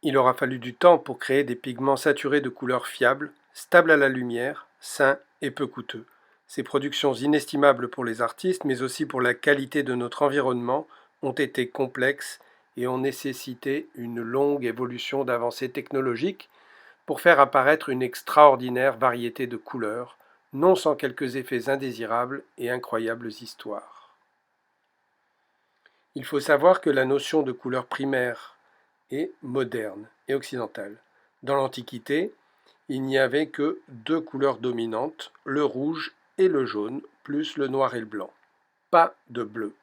Il aura fallu du temps pour créer des pigments saturés de couleurs fiables, stables à la lumière, sains et peu coûteux. Ces productions inestimables pour les artistes, mais aussi pour la qualité de notre environnement, ont été complexes et ont nécessité une longue évolution d'avancées technologiques pour faire apparaître une extraordinaire variété de couleurs, non sans quelques effets indésirables et incroyables histoires. Il faut savoir que la notion de couleur primaire est moderne et occidentale. Dans l'Antiquité, il n'y avait que deux couleurs dominantes, le rouge et le jaune, plus le noir et le blanc. Pas de bleu.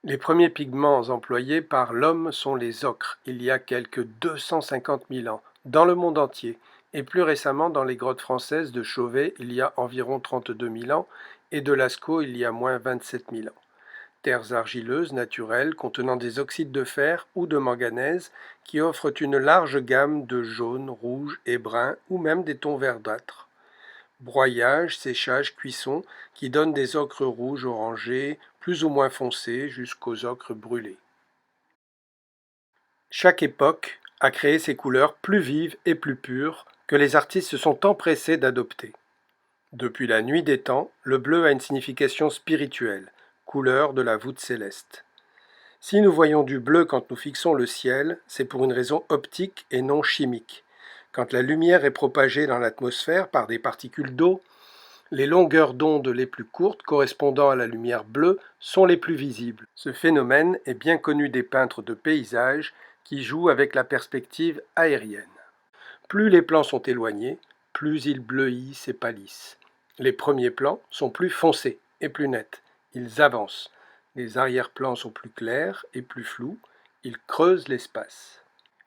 Les premiers pigments employés par l'homme sont les ocres, il y a quelques 250 000 ans, dans le monde entier, et plus récemment dans les grottes françaises de Chauvet il y a environ 32 000 ans, et de Lascaux il y a moins 27 000 ans. Terres argileuses naturelles contenant des oxydes de fer ou de manganèse qui offrent une large gamme de jaune, rouge et brun, ou même des tons verdâtres. Broyage, séchage, cuisson qui donnent des ocres rouges orangés, plus ou moins foncés, jusqu'aux ocres brûlés. Chaque époque a créé ses couleurs plus vives et plus pures que les artistes se sont empressés d'adopter. Depuis la nuit des temps, le bleu a une signification spirituelle, couleur de la voûte céleste. Si nous voyons du bleu quand nous fixons le ciel, c'est pour une raison optique et non chimique. Quand la lumière est propagée dans l'atmosphère par des particules d'eau, les longueurs d'onde les plus courtes, correspondant à la lumière bleue, sont les plus visibles. Ce phénomène est bien connu des peintres de paysages qui jouent avec la perspective aérienne. Plus les plans sont éloignés, plus ils bleuissent et pâlissent. Les premiers plans sont plus foncés et plus nets. Ils avancent. Les arrière-plans sont plus clairs et plus flous. Ils creusent l'espace.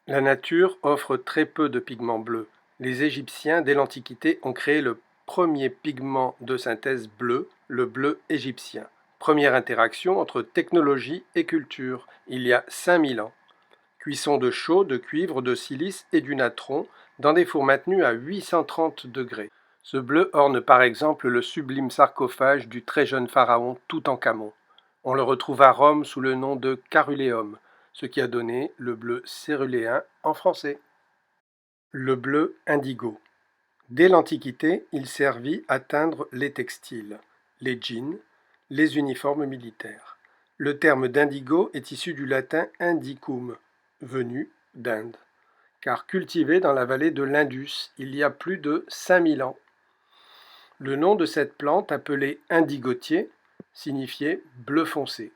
La nature offre très peu de pigments bleus. Les Égyptiens, dès l'Antiquité, ont créé le premier pigment de synthèse bleu, le bleu égyptien. Première interaction entre technologie et culture, il y a 5000 ans. Cuisson de chaux, de cuivre, de silice et du natron dans des fours maintenus à 830 degrés. Ce bleu orne par exemple le sublime sarcophage du très jeune pharaon Toutankhamon. On le retrouve à Rome sous le nom de caruléum, ce qui a donné le bleu céruléen en français. Le bleu indigo. Dès l'Antiquité, il servit à teindre les textiles, les jeans, les uniformes militaires. Le terme d'indigo est issu du latin indicum, venu d'Inde, car cultivé dans la vallée de l'Indus il y a plus de 5000 ans. Le nom de cette plante, appelée indigotier, signifiait bleu foncé.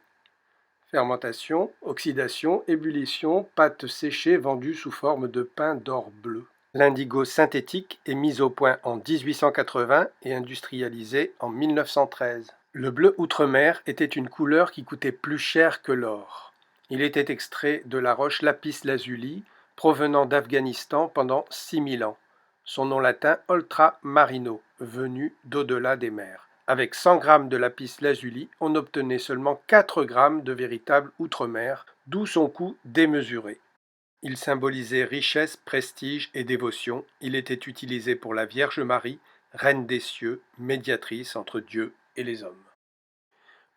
Fermentation, oxydation, ébullition, pâte séchée vendue sous forme de pain d'or bleu. L'indigo synthétique est mis au point en 1880 et industrialisé en 1913. Le bleu outre-mer était une couleur qui coûtait plus cher que l'or. Il était extrait de la roche lapis lazuli, provenant d'Afghanistan pendant 6000 ans. Son nom latin ultramarino, venu d'au-delà des mers. Avec 100 grammes de lapis lazuli, on obtenait seulement 4 grammes de véritable outre-mer, d'où son coût démesuré. Il symbolisait richesse, prestige et dévotion. Il était utilisé pour la Vierge Marie, reine des cieux, médiatrice entre Dieu et les hommes.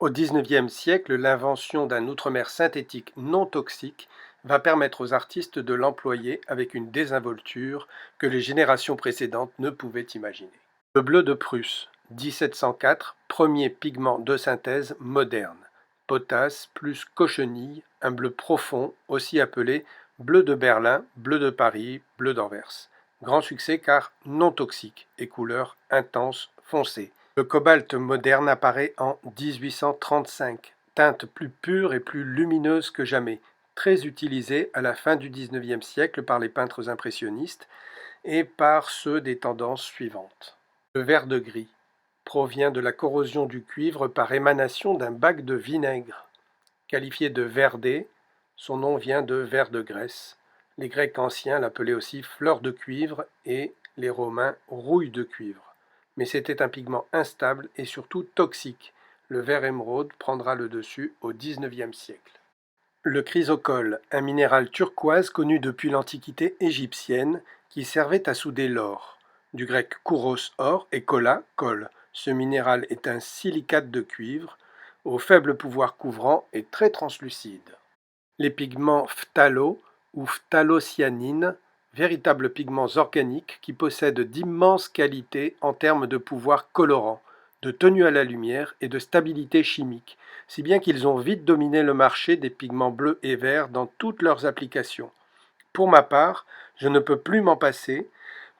Au XIXe siècle, l'invention d'un outre-mer synthétique non toxique va permettre aux artistes de l'employer avec une désinvolture que les générations précédentes ne pouvaient imaginer. Le bleu de Prusse, 1704, premier pigment de synthèse moderne. Potasse plus cochenille, un bleu profond, aussi appelé bleu de Berlin, bleu de Paris, bleu d'Anvers. Grand succès car non toxique et couleur intense foncée. Le cobalt moderne apparaît en 1835, teinte plus pure et plus lumineuse que jamais, très utilisée à la fin du XIXe siècle par les peintres impressionnistes et par ceux des tendances suivantes. Le vert de gris provient de la corrosion du cuivre par émanation d'un bac de vinaigre. Qualifié de verdé, son nom vient de ver de Grèce. Les Grecs anciens l'appelaient aussi fleur de cuivre et les Romains rouille de cuivre. Mais c'était un pigment instable et surtout toxique. Le vert émeraude prendra le dessus au XIXe siècle. Le chrysocole, un minéral turquoise connu depuis l'Antiquité égyptienne qui servait à souder l'or. Du grec kouros, or, et kola, colle. Ce minéral est un silicate de cuivre, au faible pouvoir couvrant et très translucide. Les pigments phtalo ou phthalocyanine, véritables pigments organiques qui possèdent d'immenses qualités en termes de pouvoir colorant, de tenue à la lumière et de stabilité chimique, si bien qu'ils ont vite dominé le marché des pigments bleus et verts dans toutes leurs applications. Pour ma part, je ne peux plus m'en passer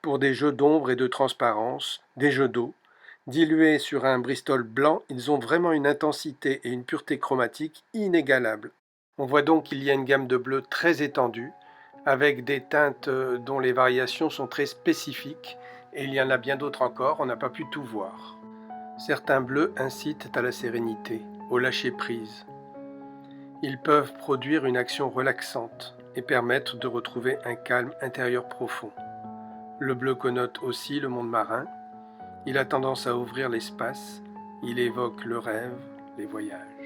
pour des jeux d'ombre et de transparence, des jeux d'eau. Dilués sur un Bristol blanc, ils ont vraiment une intensité et une pureté chromatique inégalables. On voit donc qu'il y a une gamme de bleus très étendue, avec des teintes dont les variations sont très spécifiques, et il y en a bien d'autres encore, on n'a pas pu tout voir. Certains bleus incitent à la sérénité, au lâcher-prise. Ils peuvent produire une action relaxante et permettre de retrouver un calme intérieur profond. Le bleu connote aussi le monde marin. Il a tendance à ouvrir l'espace. Il évoque le rêve, les voyages.